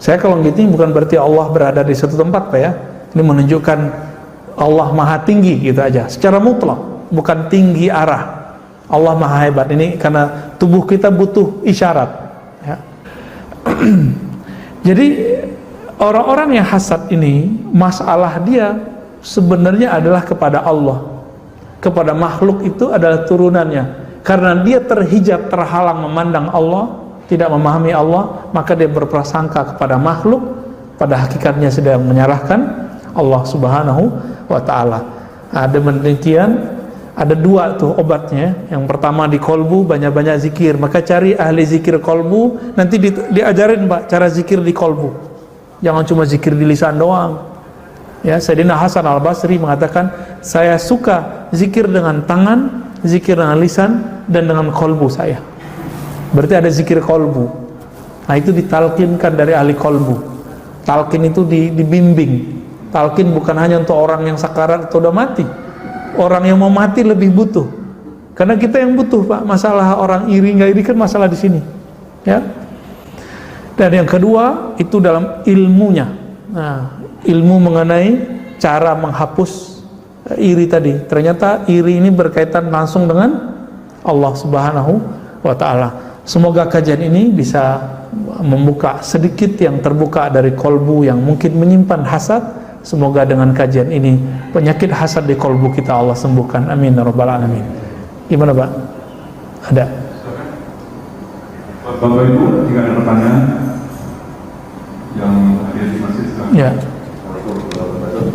Saya kalau gitu bukan berarti Allah berada di satu tempat Pak ya. Ini menunjukkan Allah maha tinggi gitu aja, secara mutlak, bukan tinggi arah. Allah maha hebat. Ini karena tubuh kita butuh isyarat ya. Jadi orang-orang yang hasad ini, masalah dia sebenarnya adalah kepada Allah, kepada makhluk itu adalah turunannya. Karena dia terhijab, terhalang memandang Allah, tidak memahami Allah, maka dia berprasangka kepada makhluk, pada hakikatnya sedang menyalahkan Allah subhanahu wa ta'ala. Ada demikian, ada dua tuh obatnya. Yang pertama di kolbu, banyak-banyak zikir. Maka cari ahli zikir kolbu, nanti diajarin Pak cara zikir di kolbu. Jangan cuma zikir di lisan doang ya. Sayyidina Hasan al-Basri mengatakan, saya suka zikir dengan tangan, zikir dengan lisan, dan dengan kolbu saya. Berarti ada zikir kolbu. Nah itu ditalkinkan dari ahli kolbu. Talkin itu dibimbing. Talkin bukan hanya untuk orang yang sakarat atau udah mati. Orang yang mau mati lebih butuh. Karena kita yang butuh Pak. Masalah orang iri nggak iri kan masalah di sini ya. Dan yang kedua itu dalam ilmunya. Nah, ilmu mengenai cara menghapus iri tadi. Ternyata iri ini berkaitan langsung dengan Allah subhanahu wa ta'ala. Semoga kajian ini bisa membuka sedikit yang terbuka dari kolbu yang mungkin menyimpan hasad. Semoga dengan kajian ini penyakit hasad di kolbu kita Allah sembuhkan. Amin ya rabbal alamin. Gimana Pak? Ada? Bapak Ibu, jika ada pertanyaan yang hadir di masjid sekarang. Ya.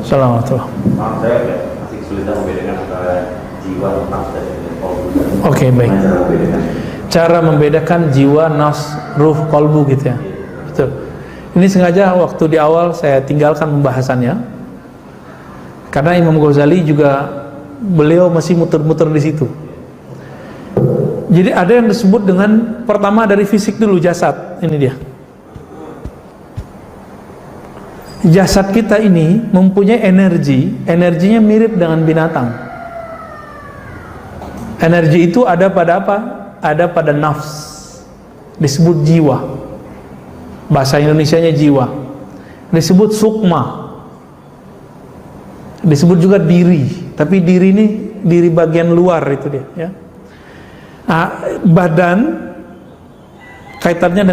Assalamualaikum. Maaf, saya masih kesulitan membedakan antara jiwa, nafs dan kolbu. Oke, baik. Cara membedakan jiwa, nafs, ruh, kolbu gitu ya. Betul. Ini sengaja waktu di awal saya tinggalkan pembahasannya karena Imam Ghazali juga beliau masih muter-muter di situ. Jadi ada yang disebut dengan pertama dari fisik dulu, jasad. Ini dia. Jasad kita ini mempunyai energi, energinya mirip dengan binatang. Energi itu ada pada apa? Ada pada nafs, disebut jiwa. Bahasa Indonesianya jiwa. Disebut sukma. Disebut juga diri. Tapi diri ini diri bagian luar itu dia ya. Nah, badan kaitannya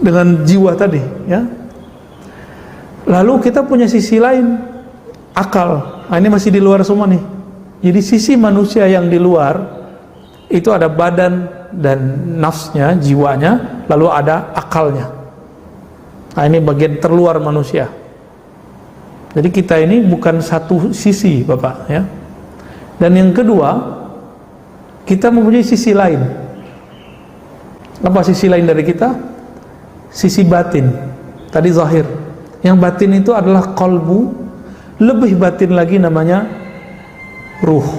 dengan jiwa tadi ya. Lalu kita punya sisi lain, akal. Nah, ini masih di luar semua nih. Jadi sisi manusia yang di luar itu ada badan dan nafsnya, jiwanya, lalu ada akalnya. Nah, ini bagian terluar manusia. Jadi kita ini bukan satu sisi Bapak ya. Dan yang kedua, kita mempunyai sisi lain. Apa sisi lain dari kita? Sisi batin. Tadi zahir. Yang batin itu adalah kolbu. Lebih batin lagi namanya ruh.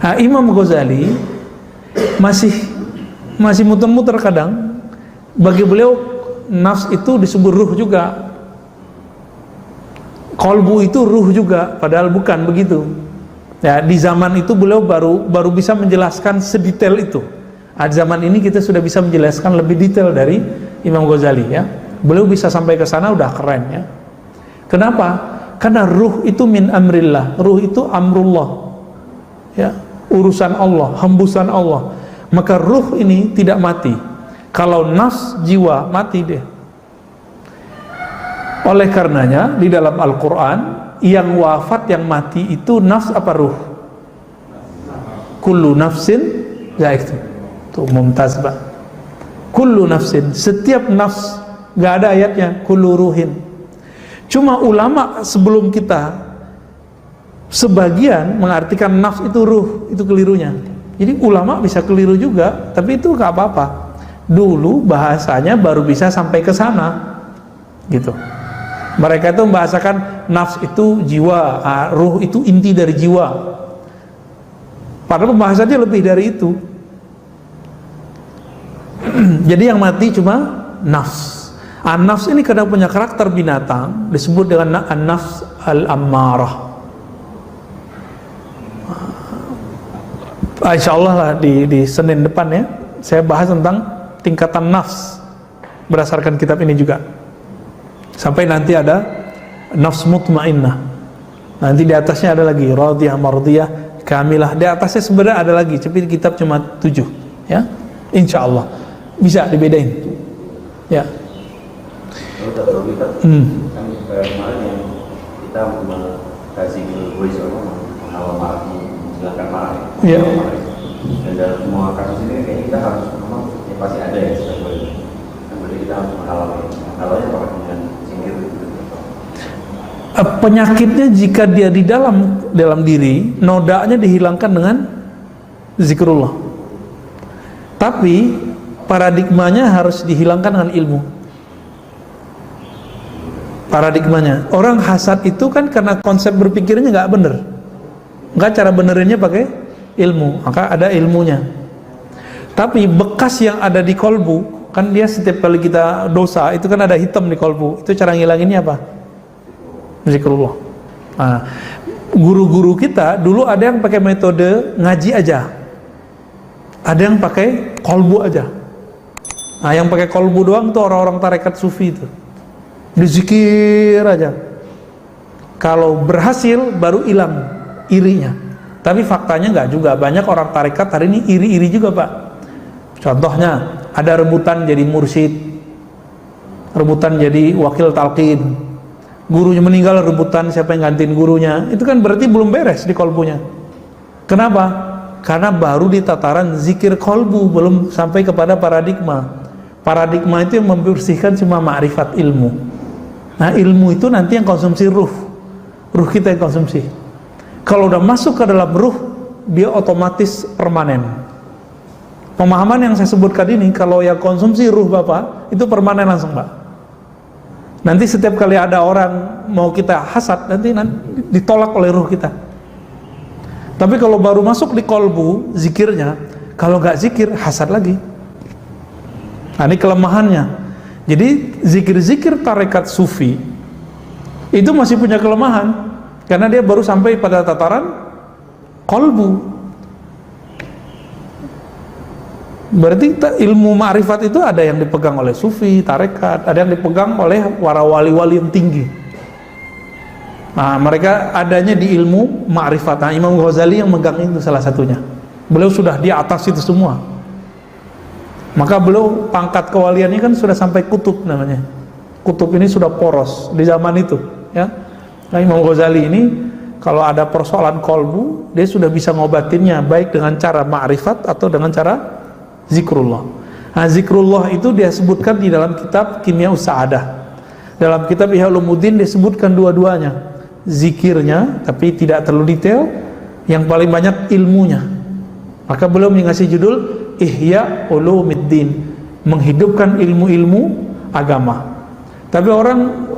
Nah, Imam Ghazali masih muter-muter kadang. Bagi beliau nafs itu disebut ruh juga, kolbu itu ruh juga, padahal bukan begitu. Ya, di zaman itu beliau baru bisa menjelaskan sedetail itu. Nah, di zaman ini kita sudah bisa menjelaskan lebih detail dari Imam Ghazali ya. Beliau bisa sampai ke sana udah keren ya. Kenapa? Karena ruh itu min amrillah, ruh itu amrullah ya, urusan Allah, hembusan Allah. Maka ruh ini tidak mati. Kalau nafs, jiwa, mati deh. Oleh karenanya di dalam Al-Quran yang wafat, yang mati itu nafs apa ruh? Kullu nafsin itu tuh Mumtaz Pak. Kullu nafsin, setiap nafs, gak ada ayatnya kullu ruhin. Cuma ulama sebelum kita sebagian mengartikan nafs itu ruh, itu kelirunya. Jadi ulama bisa keliru juga, tapi itu gak apa-apa. Dulu bahasanya baru bisa sampai ke sana gitu. Mereka itu membahasakan nafs itu jiwa, ruh itu inti dari jiwa. Padahal pembahasannya lebih dari itu. Jadi yang mati cuma nafs. An-nafs ini kadang punya karakter binatang, disebut dengan an-nafs al-ammarah. Insya Allah lah di Senin depan ya, saya bahas tentang tingkatan nafs. berdasarkan kitab ini juga. Sampai nanti ada nafs mutmainnah. Nanti di atasnya ada lagi radiyah, mardiyah, kamilah. Di atasnya sebenarnya ada lagi, tapi kitab cuma 7, ya. Insya Allah bisa dibedain, ya. Kalau kita kan kemarin yang kita mengkaji voice menghalau marah, menghilangkan marah. Ya. Dan dalam semua kasus ini kayaknya kita harus memang ya pasti ada yang sudah boleh. Kan berarti kita harus menghalaunya pakai dengan singgir. Penyakitnya jika dia di dalam diri, nodanya dihilangkan dengan zikrullah. Tapi paradigmanya harus dihilangkan dengan ilmu. Paradigmanya, orang hasad itu kan karena konsep berpikirnya nggak bener, nggak, cara benerinnya pakai ilmu, maka ada ilmunya. Tapi bekas yang ada di kolbu, kan dia setiap kali kita dosa itu kan ada hitam di kolbu, itu cara ngilanginnya apa? Zikrullah. Nah, guru-guru kita dulu ada yang pakai metode ngaji aja, ada yang pakai kolbu aja. Nah, yang pakai kolbu doang tuh orang-orang tarekat sufi itu, dizikir aja. Kalau berhasil baru hilang irinya. Tapi faktanya nggak juga, banyak orang tarekat hari ini iri-iri juga, Pak. Contohnya ada rebutan jadi mursyid, rebutan jadi wakil talqin, gurunya meninggal rebutan siapa yang gantiin gurunya. Itu kan berarti belum beres di kolbunya. Kenapa? Karena baru di tataran zikir kolbu, belum sampai kepada paradigma. Paradigma itu yang membersihkan cuma ma'rifat ilmu. Nah, ilmu itu nanti yang konsumsi ruh kita yang konsumsi. Kalau udah masuk ke dalam ruh, dia otomatis permanen. Pemahaman yang saya sebutkan ini, kalau yang konsumsi ruh Bapak, itu permanen langsung, Pak. Nanti setiap kali ada orang mau kita hasad, nanti ditolak oleh ruh kita. Tapi kalau baru masuk di kolbu, zikirnya, kalau nggak zikir, hasad lagi. Nah, ini kelemahannya. Jadi zikir-zikir tarekat sufi itu masih punya kelemahan, karena dia baru sampai pada tataran kolbu. Berarti ilmu ma'rifat itu ada yang dipegang oleh sufi, tarekat, ada yang dipegang oleh para wali-wali yang tinggi. Nah, mereka adanya di ilmu ma'rifat. Nah, Imam Ghazali yang megang itu salah satunya. Beliau sudah di atas itu semua. Maka beliau pangkat kewaliannya kan sudah sampai kutub namanya. Kutub ini sudah poros di zaman itu, ya. Nah, Imam Ghazali ini kalau ada persoalan kolbu, dia sudah bisa ngobatinnya baik dengan cara ma'rifat atau dengan cara zikrullah. Nah, zikrullah itu dia sebutkan di dalam kitab Kimya Us-Sa'adah. Dalam kitab Ihya Ulumuddin disebutkan dua-duanya. Zikirnya, tapi tidak terlalu detail, yang paling banyak ilmunya. Maka beliau ngasih judul Ihya Ulumuddin, menghidupkan ilmu-ilmu agama. Tapi orang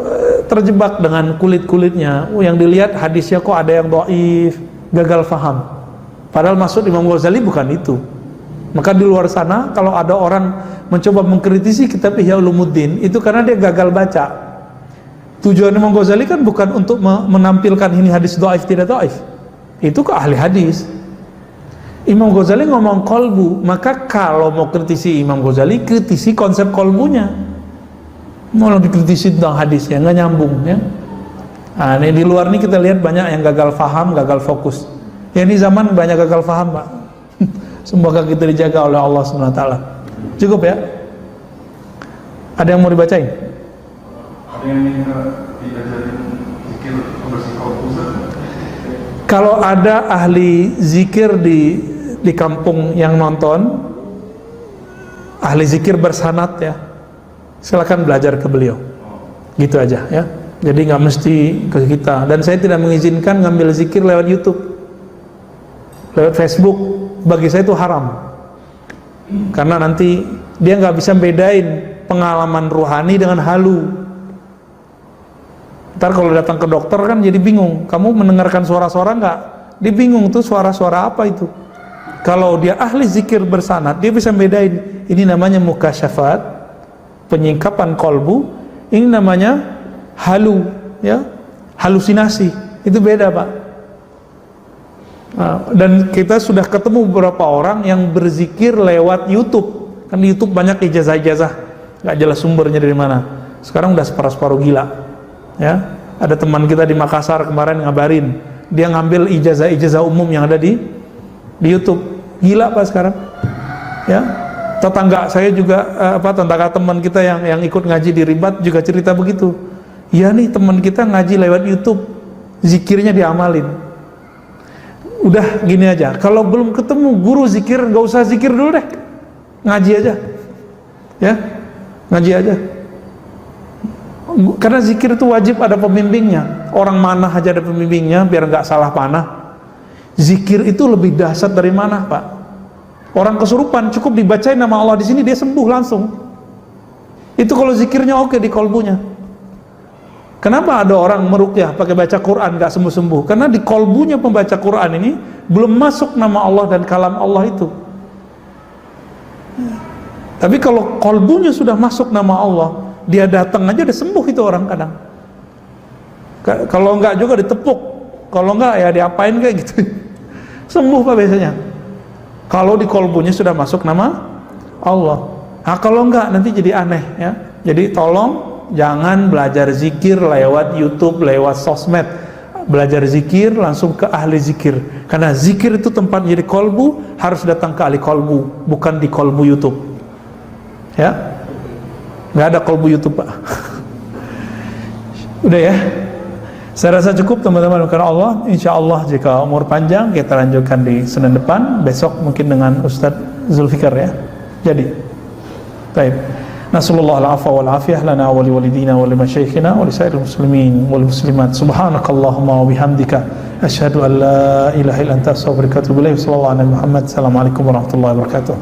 terjebak dengan kulit-kulitnya. Yang dilihat hadisnya kok ada yang dhaif, gagal faham. Padahal maksud Imam Ghazali bukan itu. Maka di luar sana kalau ada orang mencoba mengkritisi kitab Ihya Ulumuddin, itu karena dia gagal baca. Tujuan Imam Ghazali kan bukan untuk menampilkan ini hadis dhaif tidak dhaif. Itu ke ahli hadis. Imam Ghazali ngomong kolbu, maka kalau mau kritisi Imam Ghazali, kritisi konsep kolbunya. Mau dikritisi tentang hadisnya, nggak nyambung, ya. Nah, ini di luar ini kita lihat banyak yang gagal faham, gagal fokus. Ya, ini zaman banyak gagal faham, Pak. Semoga kita dijaga oleh Allah SWT. Cukup ya? Ada yang mau dibacain? Ada yang diajarin zikir pembersih kolbu? Kalau ada ahli zikir di kampung yang nonton, ahli zikir bersanad ya, silakan belajar ke beliau. Gitu aja ya. Jadi nggak mesti ke kita. Dan saya tidak mengizinkan ngambil zikir lewat YouTube, lewat Facebook. Bagi saya itu haram. Karena nanti dia nggak bisa bedain pengalaman ruhani dengan halu. Ntar kalau datang ke dokter kan jadi bingung. Kamu mendengarkan suara-suara nggak? Dia bingung tuh suara-suara apa itu. Kalau dia ahli zikir bersanad, dia bisa bedain. Ini namanya mukasyafat, penyingkapan kolbu. Ini namanya halu, ya, halusinasi. Itu beda, Pak. Nah, dan kita sudah ketemu beberapa orang yang berzikir lewat YouTube. Kan di YouTube banyak ijazah-ijazah nggak jelas sumbernya dari mana. Sekarang udah separuh-separuh gila. Ya, ada teman kita di Makassar kemarin ngabarin, dia ngambil ijazah umum yang ada di YouTube. Gila Pak sekarang. Ya, tetangga saya juga tetangga teman kita yang ikut ngaji di Ribat juga cerita begitu. Iya nih, teman kita ngaji lewat YouTube, zikirnya diamalin. Udah gini aja, kalau belum ketemu guru zikir, nggak usah zikir dulu deh, ngaji aja. Ya, ngaji aja. Karena zikir itu wajib ada pembimbingnya. Orang manah aja ada pembimbingnya biar nggak salah panah. Zikir itu lebih dahsyat dari manah, Pak. Orang kesurupan cukup dibacain nama Allah di sini dia sembuh langsung. Itu kalau zikirnya oke di kolbunya. Kenapa ada orang meruqyah pakai baca Quran nggak sembuh-sembuh? Karena di kolbunya pembaca Quran ini belum masuk nama Allah dan kalam Allah itu. Tapi kalau kolbunya sudah masuk nama Allah, dia datang aja udah sembuh itu orang kadang. Kalau enggak juga ditepuk, kalau enggak ya diapain kayak gitu. Sembuh Pak biasanya. Kalau di kolbunya sudah masuk nama Allah. Nah kalau enggak nanti jadi aneh ya. Jadi tolong jangan belajar zikir lewat YouTube, lewat sosmed. Belajar zikir langsung ke ahli zikir. Karena zikir itu tempatnya di kolbu, harus datang ke ahli kolbu, bukan di kolbu YouTube. Ya, nggak ada kolbu YouTube Pak. Udah ya, saya rasa cukup teman-teman. Karena Allah, insya Allah jika umur panjang kita lanjutkan di Senin depan, besok mungkin dengan Ustadz Zulfikar ya. Jadi, baik. Nasallallahu al-afwa wal afiyah lana wa liwalidina wa limasyaikhina wa lisairil muslimin wal muslimat. Subhanakallahumma wa bihamdika asyhadu an la ilaha illa anta astaghfiruka wa atubu ilaik. Sallallahu alaihi Muhammad. Assalamualaikum warahmatullahi wabarakatuh.